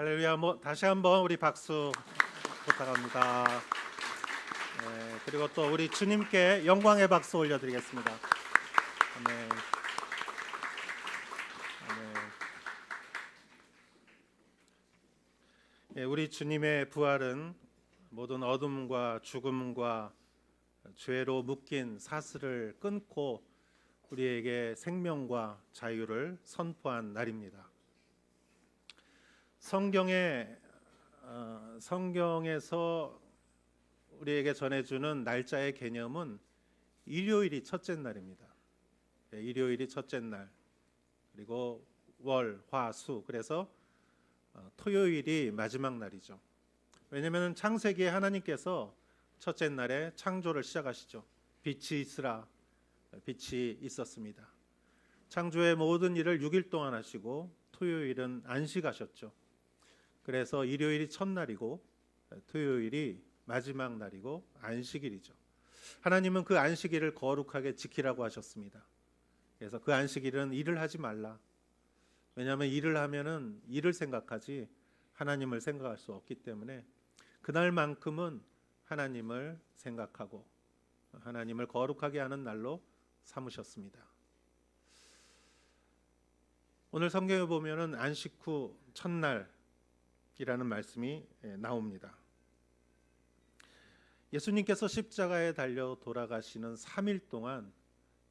할렐루야. 다시 한번 우리 박수 부탁합니다. 그리고 또 우리 주님께 영광의 박수 올려드리겠습니다. 아멘. 아멘. 우리 주님의 부활은 모든 어둠과 죽음과 죄로 묶인 사슬을 끊고 우리에게 생명과 자유를 선포한 날입니다. 성경에서 우리에게 전해주는 날짜의 개념은 일요일이 첫째 날입니다. 일요일이 첫째 날, 그리고 월, 화, 수, 그래서 토요일이 마지막 날이죠. 왜냐하면 창세기에 하나님께서 첫째 날에 창조를 시작하시죠. 빛이 있으라, 빛이 있었습니다. 창조의 모든 일을 6일 동안 하시고 토요일은 안식하셨죠. 그래서 일요일이 첫날이고 토요일이 마지막 날이고 안식일이죠. 하나님은 그 안식일을 거룩하게 지키라고 하셨습니다. 그래서 그 안식일은 일을 하지 말라. 왜냐하면 일을 하면은 일을 생각하지 하나님을 생각할 수 없기 때문에 그날만큼은 하나님을 생각하고 하나님을 거룩하게 하는 날로 삼으셨습니다. 오늘 성경에 보면은 안식 후 첫날이라는 말씀이 나옵니다. 예수님께서 십자가에 달려 돌아가시는 3일 동안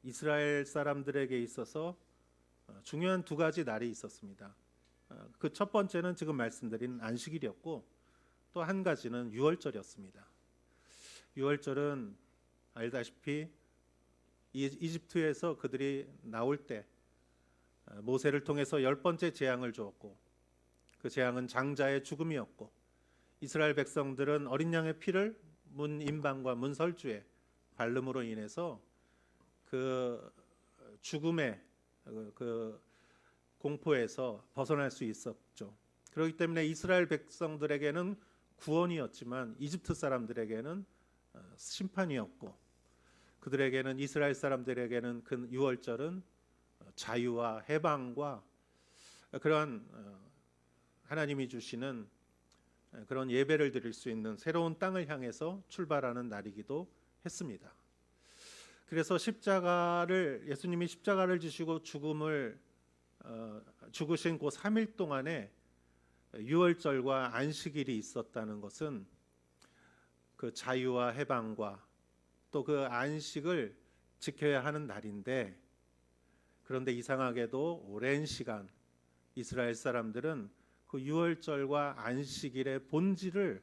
이스라엘 사람들에게 있어서 중요한 두 가지 날이 있었습니다. 그 첫 번째는 지금 말씀드린 안식일이었고 또 한 가지는 유월절이었습니다. 유월절은 알다시피 이집트에서 그들이 나올 때 모세를 통해서 10번째 재앙을 주었고 그 재앙은 장자의 죽음이었고 이스라엘 백성들은 어린 양의 피를 문 임방과 문 설주에 바름으로 인해서 그 죽음의 그 공포에서 벗어날 수 있었죠. 그렇기 때문에 이스라엘 백성들에게는 구원이었지만 이집트 사람들에게는 심판이었고 그들에게는 이스라엘 사람들에게는 그 유월절은 자유와 해방과 그러한 하나님이 주시는 그런 예배를 드릴 수 있는 새로운 땅을 향해서 출발하는 날이기도 했습니다. 그래서 예수님이 십자가를 지시고 죽으신 그 3일 동안에 유월절과 안식일이 있었다는 것은 그 자유와 해방과 또 그 안식을 지켜야 하는 날인데, 그런데 이상하게도 오랜 시간 이스라엘 사람들은 그 유월절과 안식일의 본질을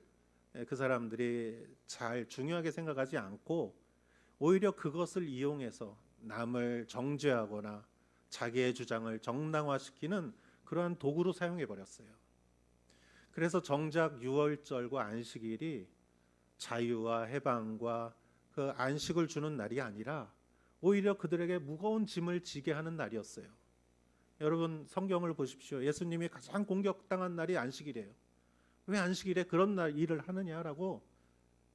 그 사람들이 잘 중요하게 생각하지 않고 오히려 그것을 이용해서 남을 정죄하거나 자기의 주장을 정당화시키는 그러한 도구로 사용해 버렸어요. 그래서 정작 유월절과 안식일이 자유와 해방과 그 안식을 주는 날이 아니라 오히려 그들에게 무거운 짐을 지게 하는 날이었어요. 여러분 성경을 보십시오. 예수님이 가장 공격당한 날이 안식일이에요. 왜 안식일에 그런 일을 하느냐라고,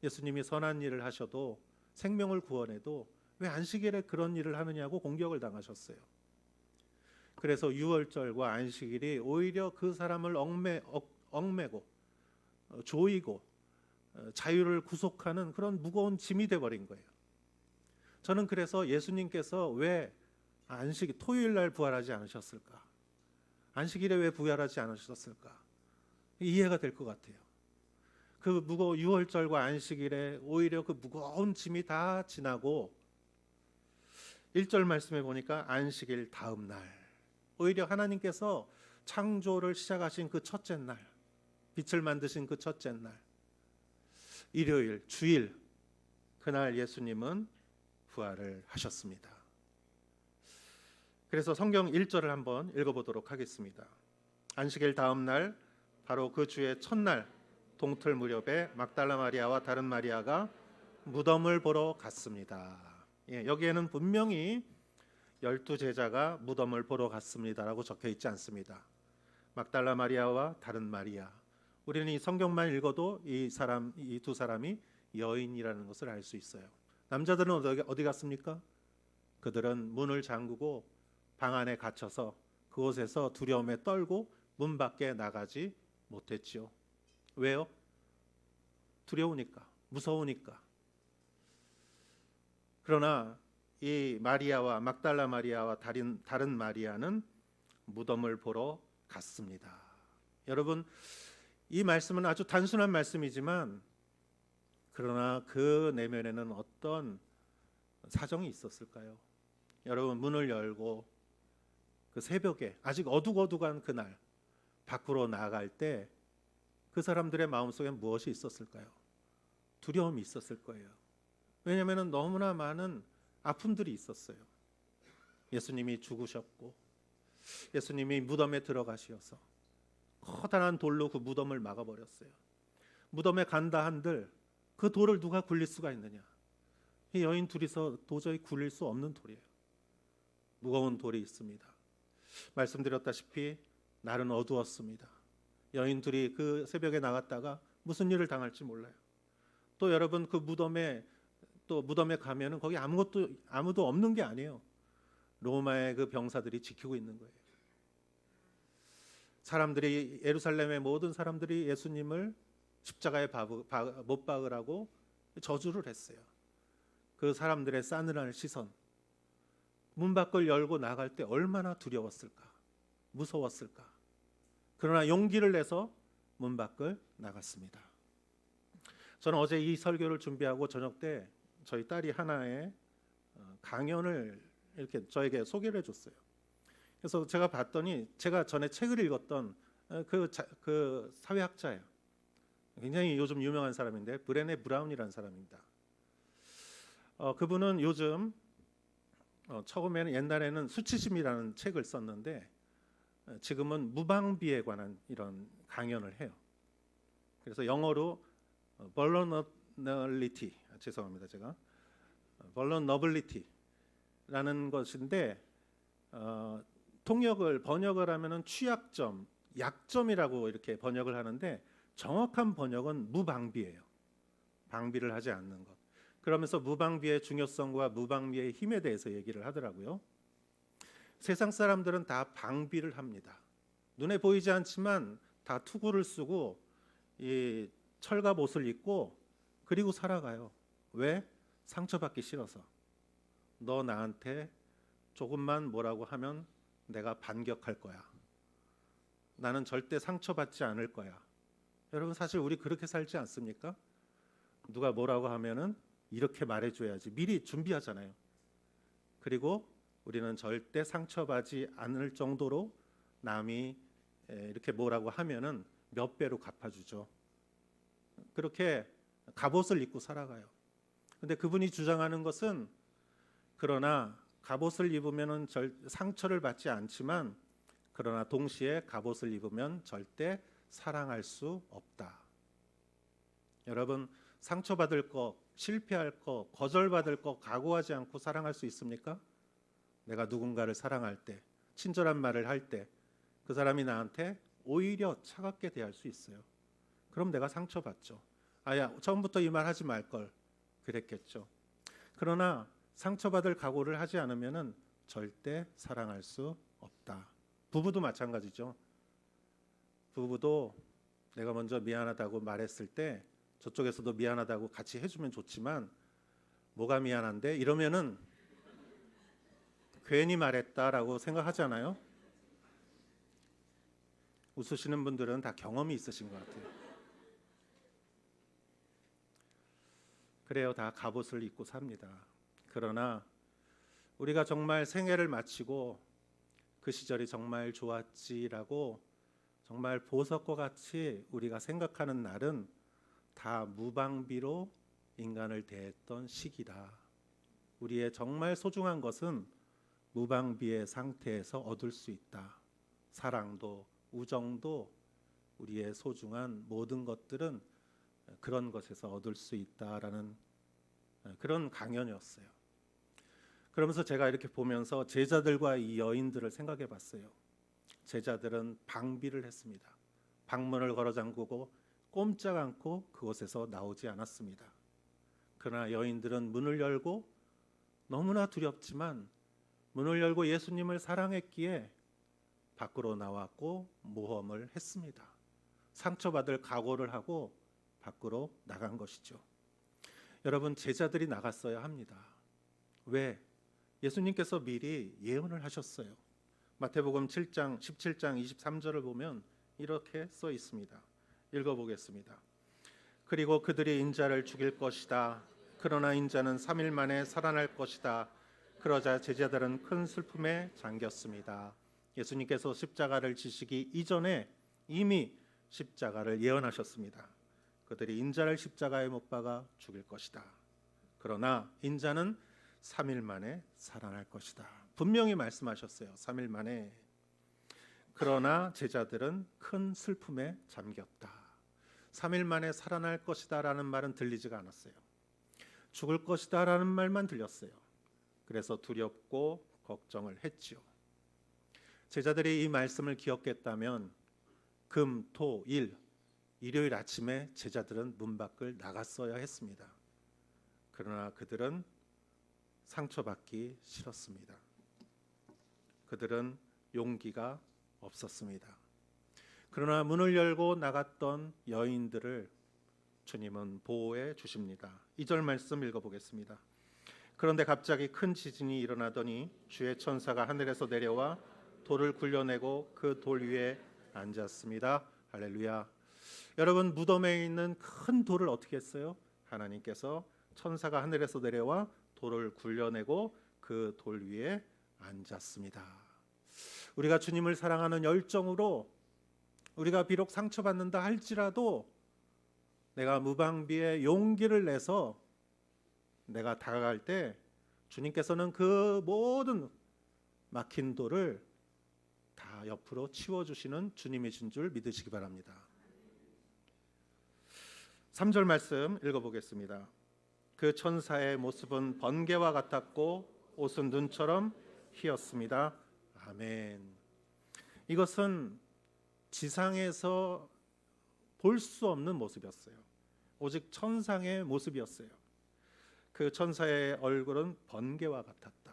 예수님이 선한 일을 하셔도 생명을 구원해도 왜 안식일에 그런 일을 하느냐고 공격을 당하셨어요. 그래서 유월절과 안식일이 오히려 그 사람을 얽매고 조이고 자유를 구속하는 그런 무거운 짐이 돼버린 거예요. 저는 그래서 예수님께서 왜 토요일 날 부활하지 않으셨을까? 안식일에 왜 부활하지 않으셨을까? 이해가 될 것 같아요. 그 무거운 유월절과 안식일에 오히려 그 무거운 짐이 다 지나고 1절 말씀에 보니까 안식일 다음 날, 오히려 하나님께서 창조를 시작하신 그 첫째 날, 빛을 만드신 그 첫째 날, 일요일, 주일, 그날 예수님은 부활을 하셨습니다. 그래서 성경 1절을 한번 읽어보도록 하겠습니다. 안식일 다음 날, 바로 그 주의 첫날 동틀 무렵에 막달라 마리아와 다른 마리아가 무덤을 보러 갔습니다. 여기에는 분명히 12제자가 무덤을 보러 갔습니다라고 적혀 있지 않습니다. 막달라 마리아와 다른 마리아. 우리는 이 성경만 읽어도 이 두 사람이 여인이라는 것을 알 수 있어요. 남자들은 어디 갔습니까? 그들은 문을 잠그고 방 안에 갇혀서 그곳에서 두려움에 떨고 문 밖에 나가지 못했지요. 왜요? 두려우니까, 무서우니까. 그러나 이 마리아와 막달라 마리아와 다른 마리아는 무덤을 보러 갔습니다. 여러분, 이 말씀은 아주 단순한 말씀이지만 그러나 그 내면에는 어떤 사정이 있었을까요? 여러분, 문을 열고 그 새벽에 아직 어둑어둑한 그날 밖으로 나갈 때 그 사람들의 마음속에 무엇이 있었을까요? 두려움이 있었을 거예요. 왜냐하면 너무나 많은 아픔들이 있었어요. 예수님이 죽으셨고 예수님이 무덤에 들어가시어서 커다란 돌로 그 무덤을 막아버렸어요. 무덤에 간다 한들 그 돌을 누가 굴릴 수가 있느냐? 이 여인 둘이서 도저히 굴릴 수 없는 돌이에요. 무거운 돌이 있습니다. 말씀드렸다시피 날은 어두웠습니다. 여인 둘이 그 새벽에 나갔다가 무슨 일을 당할지 몰라요. 또 여러분, 그 무덤에 가면은 거기 아무도 없는 게 아니에요. 로마의 그 병사들이 지키고 있는 거예요. 사람들이, 예루살렘의 모든 사람들이 예수님을 십자가에 못 박으라고 저주를 했어요. 그 사람들의 싸늘한 시선, 문 밖을 열고 나갈 때 얼마나 두려웠을까, 무서웠을까. 그러나 용기를 내서 문 밖을 나갔습니다. 저는 어제 이 설교를 준비하고 저녁 때 저희 딸이 하나의 강연을 이렇게 저에게 소개를 해줬어요. 그래서 제가 봤더니 제가 전에 책을 읽었던 그 사회학자예요. 굉장히 요즘 유명한 사람인데 브레네 브라운이라는 사람입니다. 그분은 요즘 처음에는 옛날에는 수치심이라는 책을 썼는데 지금은 무방비에 관한 이런 강연을 해요. 그래서 영어로 vulnerability, 죄송합니다, 제가 vulnerability라는 것인데 번역을 하면은 취약점, 약점이라고 이렇게 번역을 하는데 정확한 번역은 무방비예요. 방비를 하지 않는 것. 그러면서 무방비의 중요성과 무방비의 힘에 대해서 얘기를 하더라고요. 세상 사람들은 다 방비를 합니다. 눈에 보이지 않지만 다 투구를 쓰고 이 철갑옷을 입고 그리고 살아가요. 왜? 상처받기 싫어서. 너 나한테 조금만 뭐라고 하면 내가 반격할 거야. 나는 절대 상처받지 않을 거야. 여러분, 사실 우리 그렇게 살지 않습니까? 누가 뭐라고 하면은 이렇게 말해줘야지 미리 준비하잖아요. 그리고 우리는 절대 상처받지 않을 정도로 남이 이렇게 뭐라고 하면은 몇 배로 갚아주죠. 그렇게 갑옷을 입고 살아가요. 근데 그분이 주장하는 것은 그러나 갑옷을 입으면은 상처를 받지 않지만 그러나 동시에 갑옷을 입으면 절대 사랑할 수 없다. 여러분, 상처받을 거, 실패할 거, 거절받을 거 각오하지 않고 사랑할 수 있습니까? 내가 누군가를 사랑할 때, 친절한 말을 할 때 그 사람이 나한테 오히려 차갑게 대할 수 있어요. 그럼 내가 상처받죠. 아야, 처음부터 이 말 하지 말 걸 그랬겠죠. 그러나 상처받을 각오를 하지 않으면은 절대 사랑할 수 없다. 부부도 마찬가지죠. 부부도 내가 먼저 미안하다고 말했을 때 저쪽에서도 미안하다고 같이 해주면 좋지만 뭐가 미안한데 이러면은 괜히 말했다라고 생각하잖아요. 웃으시는 분들은 다 경험이 있으신 것 같아요. 그래요, 다 갑옷을 입고 삽니다. 그러나 우리가 정말 생애를 마치고 그 시절이 정말 좋았지라고 정말 보석과 같이 우리가 생각하는 날은 다 무방비로 인간을 대했던 시기다. 우리의 정말 소중한 것은 무방비의 상태에서 얻을 수 있다. 사랑도 우정도 우리의 소중한 모든 것들은 그런 것에서 얻을 수 있다라는 그런 강연이었어요. 그러면서 제가 이렇게 보면서 제자들과 이 여인들을 생각해 봤어요. 제자들은 방비를 했습니다. 방문을 걸어 잠그고 꼼짝 않고 그곳에서 나오지 않았습니다. 그러나 여인들은 문을 열고 너무나 두렵지만 문을 열고 예수님을 사랑했기에 밖으로 나왔고 모험을 했습니다. 상처받을 각오를 하고 밖으로 나간 것이죠. 여러분, 제자들이 나갔어야 합니다. 왜? 예수님께서 미리 예언을 하셨어요. 마태복음 7장 17장 23절을 보면 이렇게 써 있습니다. 읽어보겠습니다. 그리고 그들이 인자를 죽일 것이다. 그러나 인자는 3일 만에 살아날 것이다. 그러자 제자들은 큰 슬픔에 잠겼습니다. 예수님께서 십자가를 지시기 이전에 이미 십자가를 예언하셨습니다. 그들이 인자를 십자가에 못 박아 죽일 것이다. 그러나 인자는 3일 만에 살아날 것이다. 분명히 말씀하셨어요. 3일 만에. 그러나 제자들은 큰 슬픔에 잠겼다. 3일 만에 살아날 것이다 라는 말은 들리지가 않았어요. 죽을 것이다 라는 말만 들렸어요. 그래서 두렵고 걱정을 했지요. 제자들이 이 말씀을 기억했다면 금, 토, 일, 일요일 아침에 제자들은 문 밖을 나갔어야 했습니다. 그러나 그들은 상처받기 싫었습니다. 그들은 용기가 없었습니다. 그러나 문을 열고 나갔던 여인들을 주님은 보호해 주십니다. 2절 말씀 읽어보겠습니다. 그런데 갑자기 큰 지진이 일어나더니 주의 천사가 하늘에서 내려와 돌을 굴려내고 그 돌 위에 앉았습니다. 할렐루야. 여러분, 무덤에 있는 큰 돌을 어떻게 했어요? 하나님께서 천사가 하늘에서 내려와 돌을 굴려내고 그 돌 위에 앉았습니다. 우리가 주님을 사랑하는 열정으로 우리가 비록 상처받는다 할지라도 내가 무방비의 용기를 내서 내가 다가갈 때 주님께서는 그 모든 막힌 돌을 다 옆으로 치워주시는 주님이신 줄 믿으시기 바랍니다. 3절 말씀 읽어보겠습니다. 그 천사의 모습은 번개와 같았고 옷은 눈처럼 희었습니다. 아멘. 이것은 지상에서 볼 수 없는 모습이었어요. 오직 천상의 모습이었어요. 그 천사의 얼굴은 번개와 같았다.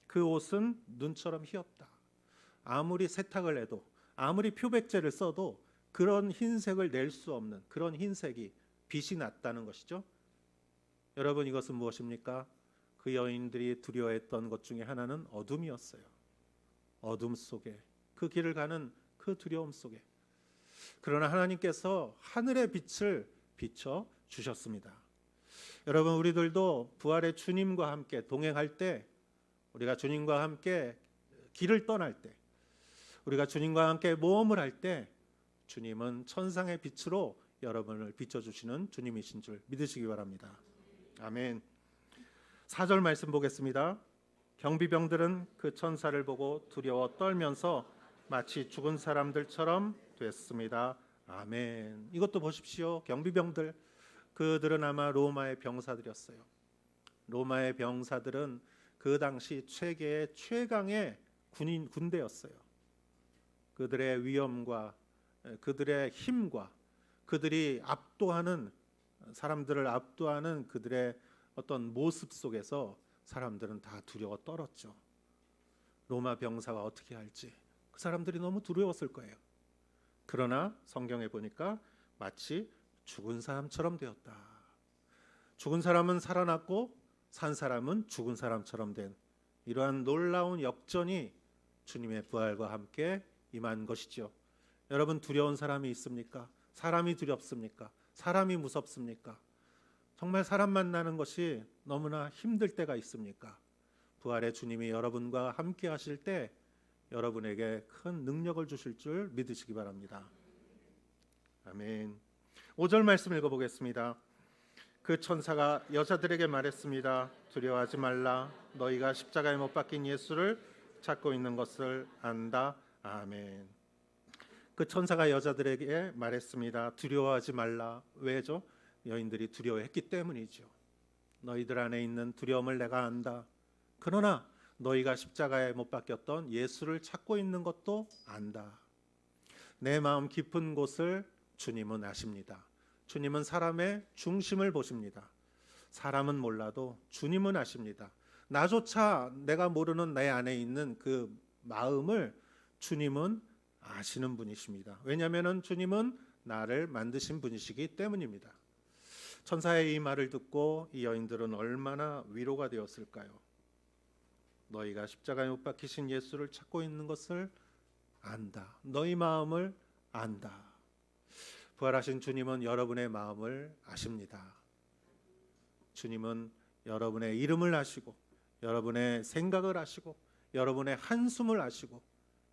그 옷은 눈처럼 희었다. 아무리 세탁을 해도 아무리 표백제를 써도 그런 흰색을 낼 수 없는 그런 흰색이 빛이 났다는 것이죠. 여러분, 이것은 무엇입니까? 그 여인들이 두려워했던 것 중에 하나는 어둠이었어요. 어둠 속에 그 길을 가는 그 두려움 속에 그러나 하나님께서 하늘의 빛을 비춰 주셨습니다. 여러분, 우리들도 부활의 주님과 함께 동행할 때, 우리가 주님과 함께 길을 떠날 때, 우리가 주님과 함께 모험을 할 때 주님은 천상의 빛으로 여러분을 비춰주시는 주님이신 줄 믿으시기 바랍니다. 아멘. 4절 말씀 보겠습니다. 경비병들은 그 천사를 보고 두려워 떨면서 마치 죽은 사람들처럼 됐습니다. 아멘. 이것도 보십시오. 경비병들, 그들은 아마 로마의 병사들이었어요. 로마의 병사들은 그 당시 세계의 최강의 군대였어요. 그들의 위엄과 그들의 힘과 그들이 압도하는 사람들을 압도하는 그들의 어떤 모습 속에서 사람들은 다 두려워 떨었죠. 로마 병사가 어떻게 할지 그 사람들이 너무 두려웠을 거예요. 그러나 성경에 보니까 마치 죽은 사람처럼 되었다. 죽은 사람은 살아났고 산 사람은 죽은 사람처럼 된 이러한 놀라운 역전이 주님의 부활과 함께 임한 것이죠. 여러분, 두려운 사람이 있습니까? 사람이 두렵습니까? 사람이 무섭습니까? 정말 사람 만나는 것이 너무나 힘들 때가 있습니까? 부활의 주님이 여러분과 함께 하실 때 여러분에게 큰 능력을 주실 줄 믿으시기 바랍니다. 아멘. 5절 말씀 읽어보겠습니다. 그 천사가 여자들에게 말했습니다. 두려워하지 말라. 너희가 십자가에 못 박힌 예수를 찾고 있는 것을 안다. 아멘. 그 천사가 여자들에게 말했습니다. 두려워하지 말라. 왜죠? 여인들이 두려워했기 때문이죠. 너희들 안에 있는 두려움을 내가 안다. 그러나 너희가 십자가에 못 박혔던 예수를 찾고 있는 것도 안다. 내 마음 깊은 곳을 주님은 아십니다. 주님은 사람의 중심을 보십니다. 사람은 몰라도 주님은 아십니다. 나조차 내가 모르는 내 안에 있는 그 마음을 주님은 아시는 분이십니다. 왜냐하면 주님은 나를 만드신 분이시기 때문입니다. 천사의 이 말을 듣고 이 여인들은 얼마나 위로가 되었을까요? 너희가 십자가에 못 박히신 예수를 찾고 있는 것을 안다. 너희 마음을 안다. 부활하신 주님은 여러분의 마음을 아십니다. 주님은 여러분의 이름을 아시고 여러분의 생각을 아시고 여러분의 한숨을 아시고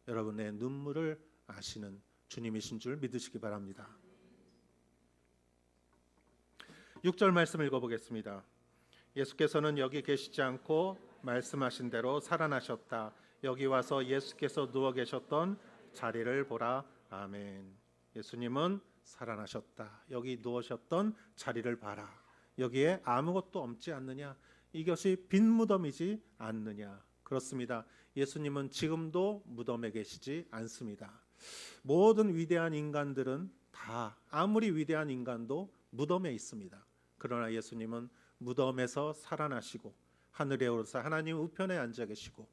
여러분의 눈물을 아시는 주님이신 줄 믿으시기 바랍니다. 6절 말씀 읽어보겠습니다. 예수께서는 여기 계시지 않고 말씀하신 대로 살아나셨다. 여기 와서 예수께서 누워 계셨던 자리를 보라. 아멘. 예수님은 살아나셨다. 여기 누우셨던 자리를 봐라. 여기에 아무것도 없지 않느냐? 이것이 빈 무덤이지 않느냐? 그렇습니다. 예수님은 지금도 무덤에 계시지 않습니다. 모든 위대한 인간들은 다 아무리 위대한 인간도 무덤에 있습니다. 그러나 예수님은 무덤에서 살아나시고 하늘에 오르사 하나님 우편에 앉아 계시고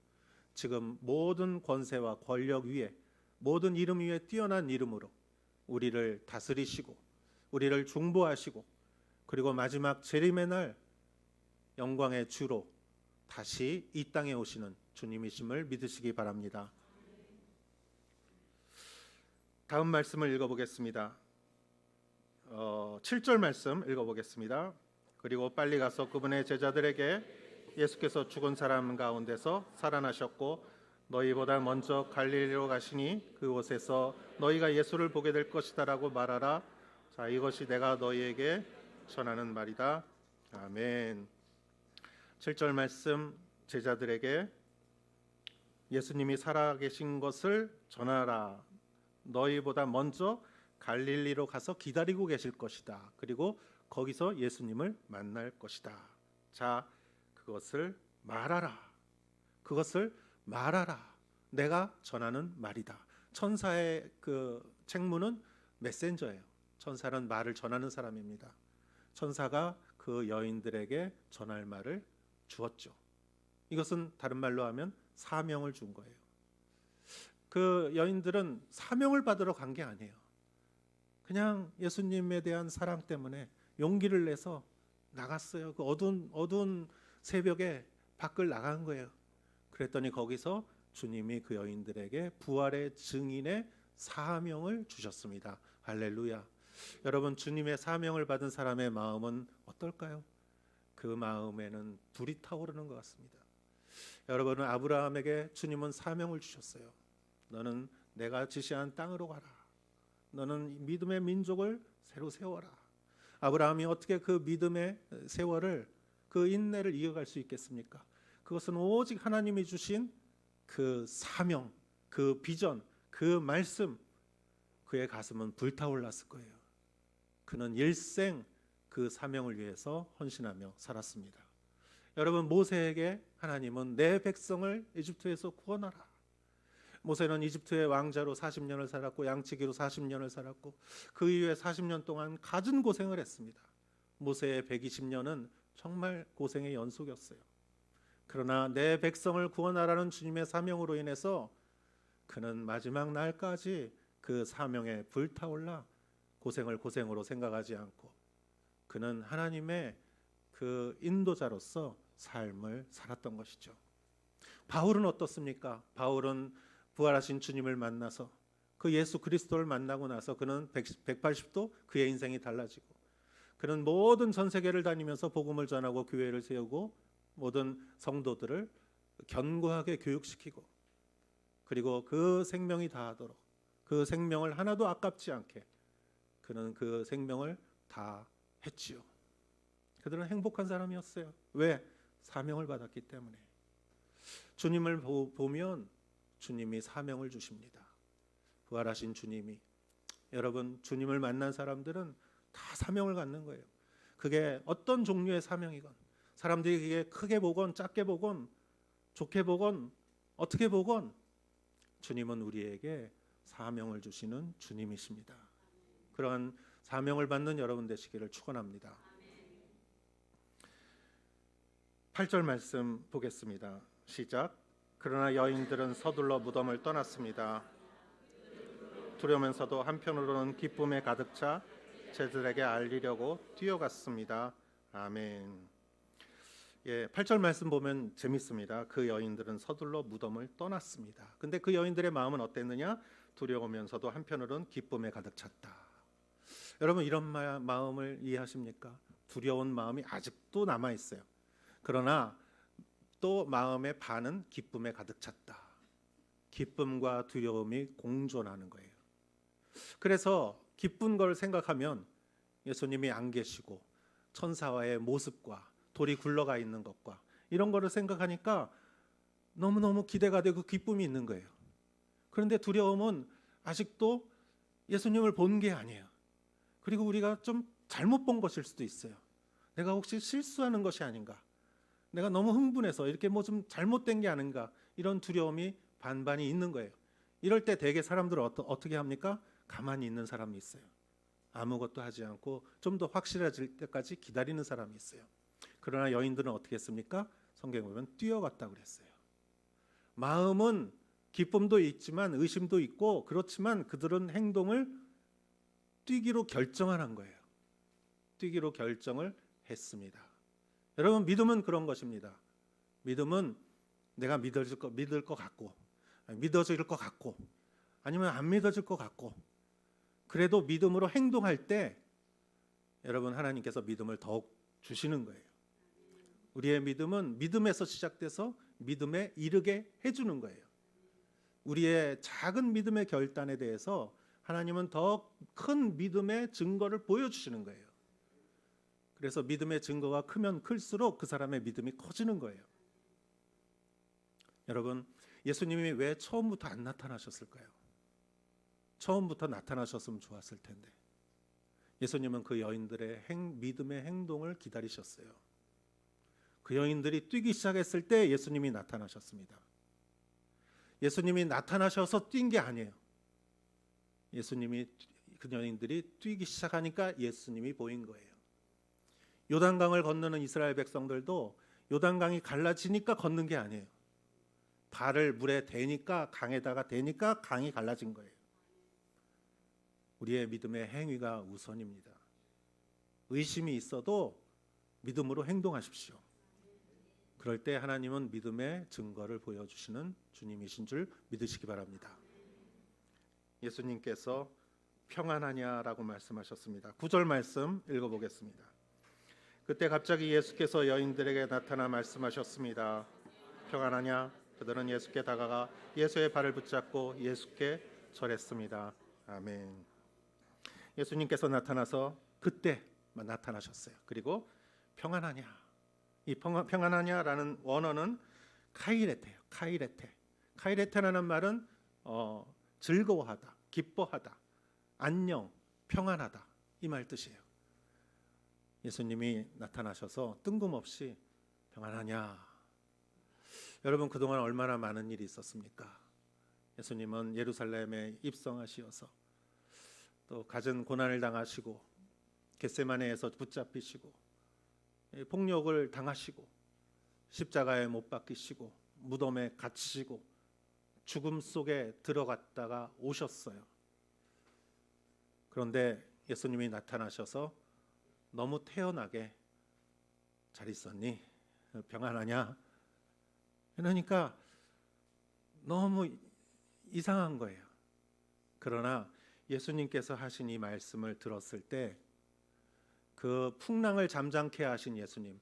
지금 모든 권세와 권력 위에 모든 이름 위에 뛰어난 이름으로 우리를 다스리시고 우리를 중보하시고 그리고 마지막 재림의 날 영광의 주로 다시 이 땅에 오시는 주님이심을 믿으시기 바랍니다. 다음 말씀을 읽어보겠습니다. 7절 말씀 읽어보겠습니다. 그리고 빨리 가서 그분의 제자들에게 예수께서 죽은 사람 가운데서 살아나셨고 너희보다 먼저 갈릴리로 가시니 그곳에서 너희가 예수를 보게 될 것이다라고 말하라. 자, 이것이 내가 너희에게 전하는 말이다. 아멘. 7절 말씀 제자들에게 예수님이 살아계신 것을 전하라. 너희보다 먼저 갈릴리로 가서 기다리고 계실 것이다. 그리고 거기서 예수님을 만날 것이다. 자, 그것을 말하라. 그것을 말하라. 내가 전하는 말이다. 천사의 그 책무는 메신저예요. 천사는 말을 전하는 사람입니다. 천사가 그 여인들에게 전할 말을 주었죠. 이것은 다른 말로 하면 사명을 준 거예요. 그 여인들은 사명을 받으러 간 게 아니에요. 그냥 예수님에 대한 사랑 때문에 용기를 내서 나갔어요. 그 어두운 새벽에 밖을 나간 거예요. 그랬더니 거기서 주님이 그 여인들에게 부활의 증인의 사명을 주셨습니다. 할렐루야. 여러분, 주님의 사명을 받은 사람의 마음은 어떨까요? 그 마음에는 불이 타오르는 것 같습니다. 여러분은 아브라함에게 주님은 사명을 주셨어요. 너는 내가 지시한 땅으로 가라. 너는 믿음의 민족을 새로 세워라. 아브라함이 어떻게 그 믿음의 세월을 그 인내를 이어갈 수 있겠습니까? 그것은 오직 하나님이 주신 그 사명, 그 비전, 그 말씀, 그의 가슴은 불타올랐을 거예요. 그는 일생 그 사명을 위해서 헌신하며 살았습니다. 여러분, 모세에게 하나님은 내 백성을 이집트에서 구원하라. 모세는 이집트의 왕자로 40년을 살았고 양치기로 40년을 살았고 그 이후에 40년 동안 갖은 고생을 했습니다. 모세의 120년은 정말 고생의 연속이었어요. 그러나 내 백성을 구원하라는 주님의 사명으로 인해서 그는 마지막 날까지 그 사명에 불타올라 고생을 고생으로 생각하지 않고 그는 하나님의 그 인도자로서 삶을 살았던 것이죠. 바울은 어떻습니까? 바울은 부활하신 주님을 만나서 그 예수 그리스도를 만나고 나서 그는 180도 그의 인생이 달라지고 그는 모든 전 세계를 다니면서 복음을 전하고 교회를 세우고 모든 성도들을 견고하게 교육시키고 그리고 그 생명이 다하도록 그 생명을 하나도 아깝지 않게 그는 그 생명을 다 했지요. 그들은 행복한 사람이었어요. 왜? 사명을 받았기 때문에. 주님을 보면 주님이 사명을 주십니다. 부활하신 주님이. 여러분, 주님을 만난 사람들은 다 사명을 갖는 거예요. 그게 어떤 종류의 사명이건 사람들이 그게 크게 보건 작게 보건 좋게 보건 어떻게 보건 주님은 우리에게 사명을 주시는 주님이십니다. 그러한 사명을 받는 여러분 되시기를 축원합니다. 8절 말씀 보겠습니다. 시작. 그러나 여인들은 서둘러 무덤을 떠났습니다. 두려우면서도 한편으로는 기쁨에 가득 차 제들에게 알리려고 뛰어갔습니다. 아멘. 예, 8절 말씀 보면 재밌습니다. 그 여인들은 서둘러 무덤을 떠났습니다. 근데 그 여인들의 마음은 어땠느냐? 두려우면서도 한편으로는 기쁨에 가득 찼다. 여러분 이런 마음을 이해하십니까? 두려운 마음이 아직도 남아 있어요. 그러나 또 마음의 반은 기쁨에 가득 찼다. 기쁨과 두려움이 공존하는 거예요. 그래서 기쁜 걸 생각하면 예수님이 안 계시고 천사와의 모습과 돌이 굴러가 있는 것과 이런 거를 생각하니까 너무너무 기대가 되고 기쁨이 있는 거예요. 그런데 두려움은 아직도 예수님을 본 게 아니에요. 그리고 우리가 좀 잘못 본 것일 수도 있어요. 내가 혹시 실수하는 것이 아닌가? 내가 너무 흥분해서 이렇게 뭐 좀 잘못된 게 아닌가? 이런 두려움이 반반이 있는 거예요. 이럴 때 대개 사람들은 어떻게 합니까? 가만히 있는 사람이 있어요. 아무것도 하지 않고 좀 더 확실해질 때까지 기다리는 사람이 있어요. 그러나 여인들은 어떻게 했습니까? 성경에 보면 뛰어갔다고 그랬어요. 마음은 기쁨도 있지만 의심도 있고 그렇지만 그들은 행동을 뛰기로 결정한 거예요. 뛰기로 결정을 했습니다. 여러분 믿음은 그런 것입니다. 믿음은 내가 믿을 것 같고 믿어질 것 같고 아니면 안 믿어질 것 같고 그래도 믿음으로 행동할 때 여러분 하나님께서 믿음을 더욱 주시는 거예요. 우리의 믿음은 믿음에서 시작돼서 믿음에 이르게 해주는 거예요. 우리의 작은 믿음의 결단에 대해서 하나님은 더 큰 믿음의 증거를 보여주시는 거예요. 그래서 믿음의 증거가 크면 클수록 그 사람의 믿음이 커지는 거예요. 여러분 예수님이 왜 처음부터 안 나타나셨을까요? 처음부터 나타나셨으면 좋았을 텐데 예수님은 그 여인들의 믿음의 행동을 기다리셨어요. 그 여인들이 뛰기 시작했을 때 예수님이 나타나셨습니다. 예수님이 나타나셔서 뛴 게 아니에요. 예수님이 그 여인들이 뛰기 시작하니까 예수님이 보인 거예요. 요단강을 건너는 이스라엘 백성들도 요단강이 갈라지니까 걷는 게 아니에요. 발을 물에 대니까 강에다가 대니까 강이 갈라진 거예요. 우리의 믿음의 행위가 우선입니다. 의심이 있어도 믿음으로 행동하십시오. 그럴 때 하나님은 믿음의 증거를 보여주시는 주님이신 줄 믿으시기 바랍니다. 예수님께서 평안하냐라고 말씀하셨습니다. 9절 말씀 읽어보겠습니다. 그때 갑자기 예수께서 여인들에게 나타나 말씀하셨습니다. 평안하냐? 그들은 예수께 다가가 예수의 발을 붙잡고 예수께 절했습니다. 아멘. 예수님께서 나타나서 그때만 나타나셨어요. 그리고 평안하냐? 이 평안하냐라는 원어는 카이레테예요. 카이레테. 카이레테라는 말은 즐거워하다, 기뻐하다, 안녕, 평안하다 이 말 뜻이에요. 예수님이 나타나셔서 뜬금없이 평안하냐? 여러분 그동안 얼마나 많은 일이 있었습니까? 예수님은 예루살렘에 입성하시어서 또 갖은 고난을 당하시고 겟세마네에서 붙잡히시고 폭력을 당하시고 십자가에 못 박히시고 무덤에 갇히시고 죽음 속에 들어갔다가 오셨어요. 그런데 예수님이 나타나셔서 너무 태연하게 잘 있었니? 평안하냐? 그러니까 너무 이상한 거예요. 그러나 예수님께서 하신 이 말씀을 들었을 때 그 풍랑을 잠잠케 하신 예수님,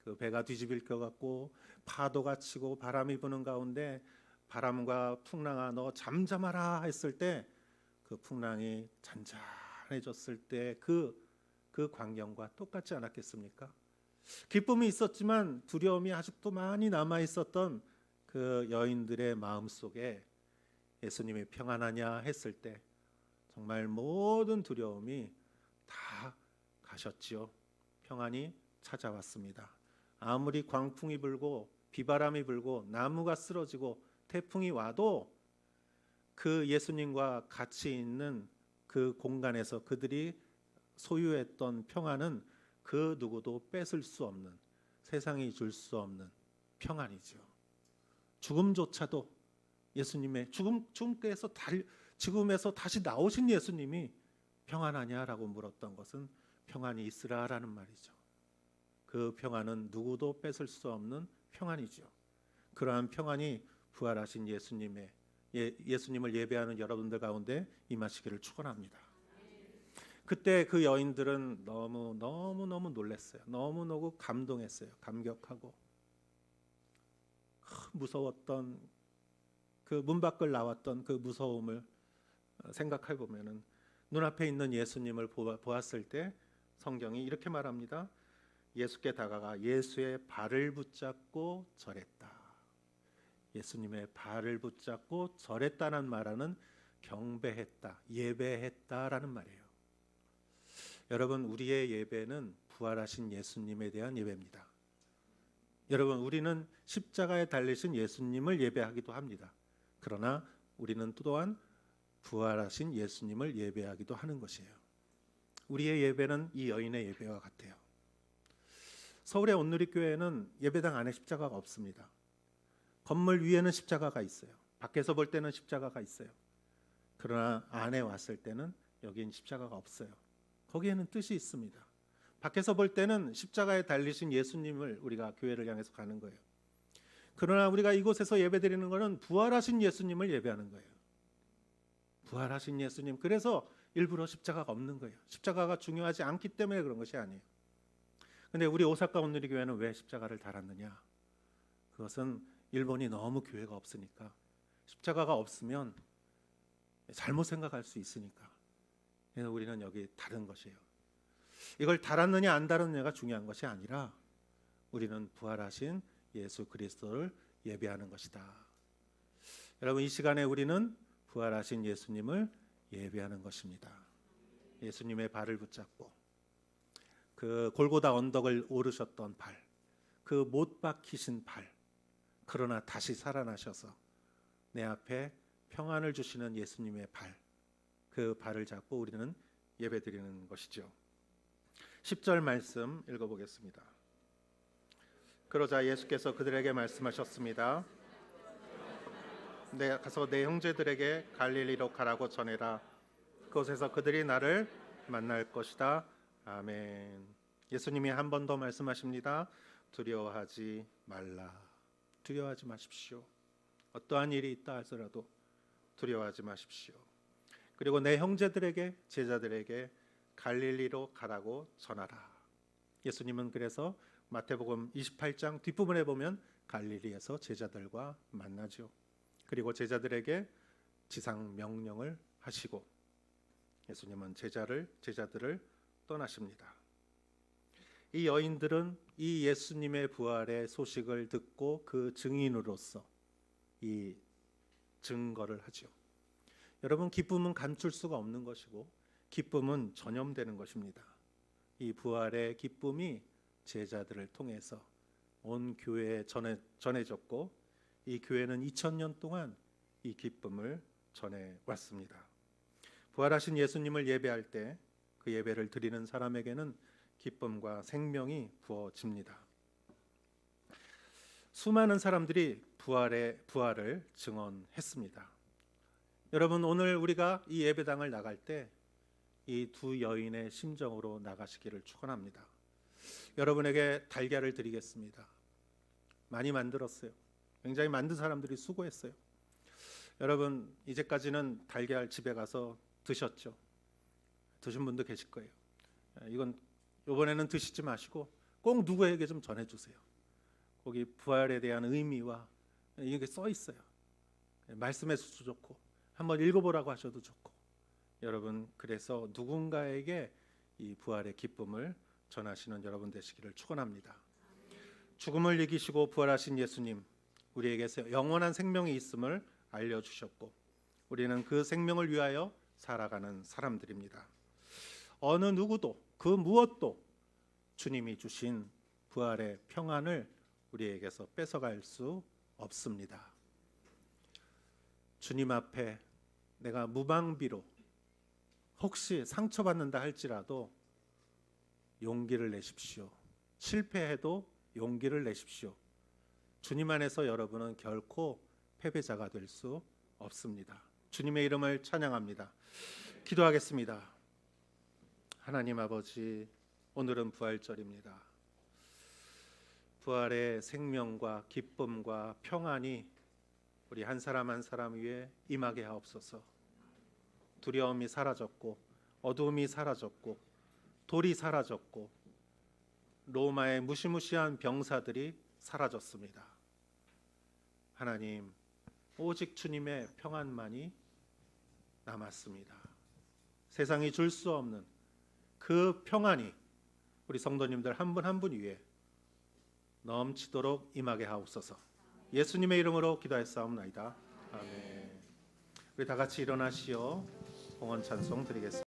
그 배가 뒤집힐 것 같고 파도가 치고 바람이 부는 가운데 바람과 풍랑아 너 잠잠하라 했을 때 그 풍랑이 잔잔해졌을 때 그 광경과 똑같지 않았겠습니까? 기쁨이 있었지만 두려움이 아직도 많이 남아 있었던 그 여인들의 마음 속에 예수님이 평안하냐 했을 때 정말 모든 두려움이 다 가셨지요. 평안이 찾아왔습니다. 아무리 광풍이 불고 비바람이 불고 나무가 쓰러지고 태풍이 와도 그 예수님과 같이 있는 그 공간에서 그들이 소유했던 평안은 그 누구도 뺏을 수 없는, 세상이 줄 수 없는 평안이죠. 죽음조차도 예수님의 죽음께서 죽음에서 다시 나오신 예수님이 평안하냐라고 물었던 것은 평안이 있으라라는 말이죠. 그 평안은 누구도 뺏을 수 없는 평안이죠. 그러한 평안이 부활하신 예수님을 예배하는 여러분들 가운데 임하시기를 축원합니다. 그때 그 여인들은 너무 놀랐어요. 너무너무 감동했어요. 감격하고 무서웠던 그 문 밖을 나왔던 그 무서움을 생각해 보면은 눈앞에 있는 예수님을 보았을 때 성경이 이렇게 말합니다. 예수께 다가가 예수의 발을 붙잡고 절했다. 예수님의 발을 붙잡고 절했다는 말은 경배했다, 예배했다라는 말이에요. 여러분, 우리의 예배는 부활하신 예수님에 대한 예배입니다. 여러분, 우리는 십자가에 달리신 예수님을 예배하기도 합니다. 그러나 우리는 또한 부활하신 예수님을 예배하기도 하는 것이에요. 우리의 예배는 이 여인의 예배와 같아요. 서울의 온누리교회는 예배당 안에 십자가가 없습니다. 건물 위에는 십자가가 있어요. 밖에서 볼 때는 십자가가 있어요. 그러나 안에 왔을 때는 여긴 십자가가 없어요. 거기에는 뜻이 있습니다. 밖에서 볼 때는 십자가에 달리신 예수님을 우리가 교회를 향해서 가는 거예요. 그러나 우리가 이곳에서 예배드리는 것은 부활하신 예수님을 예배하는 거예요. 부활하신 예수님. 그래서 일부러 십자가가 없는 거예요. 십자가가 중요하지 않기 때문에 그런 것이 아니에요. 근데 우리 오사카 온누리교회는 왜 십자가를 달았느냐? 그것은 일본이 너무 교회가 없으니까, 십자가가 없으면 잘못 생각할 수 있으니까. 그래서 우리는 여기 다른 것이에요. 이걸 달았느냐 안 달았느냐가 중요한 것이 아니라 우리는 부활하신 예수 그리스도를 예배하는 것이다. 여러분, 이 시간에 우리는 부활하신 예수님을 예배하는 것입니다. 예수님의 발을 붙잡고 그 골고다 언덕을 오르셨던 발, 그 못 박히신 발, 그러나 다시 살아나셔서 내 앞에 평안을 주시는 예수님의 발, 그 발을 잡고 우리는 예배드리는 것이죠. 10절 말씀 읽어보겠습니다. 그러자 예수께서 그들에게 말씀하셨습니다. 내가 가서 내 형제들에게 갈릴리로 가라고 전해라. 그곳에서 그들이 나를 만날 것이다. 아멘. 예수님이 한 번 더 말씀하십니다. 두려워하지 말라. 두려워하지 마십시오. 어떠한 일이 있다 할지라도 두려워하지 마십시오. 그리고 내 형제들에게, 제자들에게 갈릴리로 가라고 전하라. 예수님은 그래서 마태복음 28장 뒷부분에 보면 갈릴리에서 제자들과 만나죠. 그리고 제자들에게 지상 명령을 하시고 예수님은 제자들을 떠나십니다. 이 여인들은 이 예수님의 부활의 소식을 듣고 그 증인으로서 이 증거를 하죠. 여러분, 기쁨은 감출 수가 없는 것이고 기쁨은 전염되는 것입니다. 이 부활의 기쁨이 제자들을 통해서 온 교회에 전해졌고 이 교회는 2000년 동안 이 기쁨을 전해왔습니다. 부활하신 예수님을 예배할 때 그 예배를 드리는 사람에게는 기쁨과 생명이 부어집니다. 수많은 사람들이 부활을 증언했습니다. 여러분, 오늘 우리가 이 예배당을 나갈 때 이 두 여인의 심정으로 나가시기를 축원합니다. 여러분에게 달걀을 드리겠습니다. 많이 만들었어요. 굉장히 만든 사람들이 수고했어요. 여러분, 이제까지는 달걀 집에 가서 드셨죠? 드신 분도 계실 거예요. 이건 이번에는 드시지 마시고 꼭 누구에게 좀 전해주세요. 거기 부활에 대한 의미와 이게 써 있어요. 말씀해서도 좋고 한번 읽어보라고 하셔도 좋고, 여러분, 그래서 누군가에게 이 부활의 기쁨을 전하시는 여러분 되시기를 축원합니다. 죽음을 이기시고 부활하신 예수님, 우리에게서 영원한 생명이 있음을 알려주셨고 우리는 그 생명을 위하여 살아가는 사람들입니다. 어느 누구도 그 무엇도 주님이 주신 부활의 평안을 우리에게서 뺏어갈 수 없습니다. 주님 앞에 내가 무방비로 혹시 상처받는다 할지라도 용기를 내십시오. 실패해도 용기를 내십시오. 주님 안에서 여러분은 결코 패배자가 될 수 없습니다. 주님의 이름을 찬양합니다. 기도하겠습니다. 하나님 아버지, 오늘은 부활절입니다. 부활의 생명과 기쁨과 평안이 우리 한 사람 한 사람 위에 임하게 하옵소서. 두려움이 사라졌고 어두움이 사라졌고 돌이 사라졌고 로마의 무시무시한 병사들이 사라졌습니다. 하나님, 오직 주님의 평안만이 남았습니다. 세상이 줄 수 없는 그 평안이 우리 성도님들 한 분 한 분 위에 넘치도록 임하게 하옵소서. 예수님의 이름으로 기도하였사옵나이다. 아멘. 우리 다 같이 일어나시어 봉헌 찬송 드리겠습니다.